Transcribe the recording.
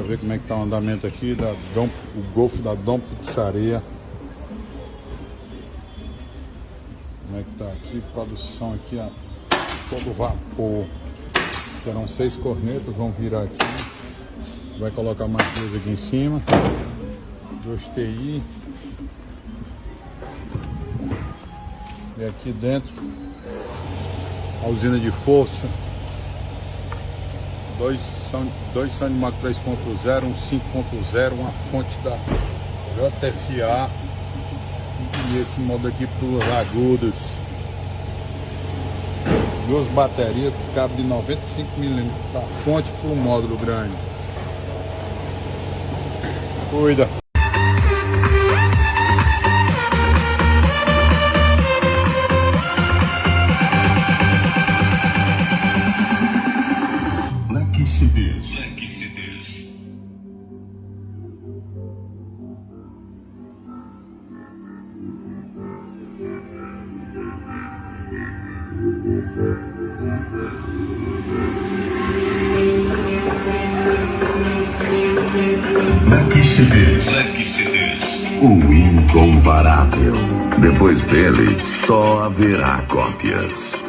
Ver como é que tá o andamento aqui o Golfo da Dom Pizzaria. Como é que tá aqui? Produção aqui a todo vapor. Serão 6 cornetas, vão virar aqui. Vai colocar mais 2 aqui em cima. 2 TI. E aqui dentro a usina de força. 2 Sandmark 3.0, um 5.0, uma fonte da JFA. E esse modo aqui para os agudos. 2 baterias que cabem de 95 mm para a fonte para o módulo grande. Cuida! Black CDs. Black CDs. O incomparável. Depois dele, só haverá cópias.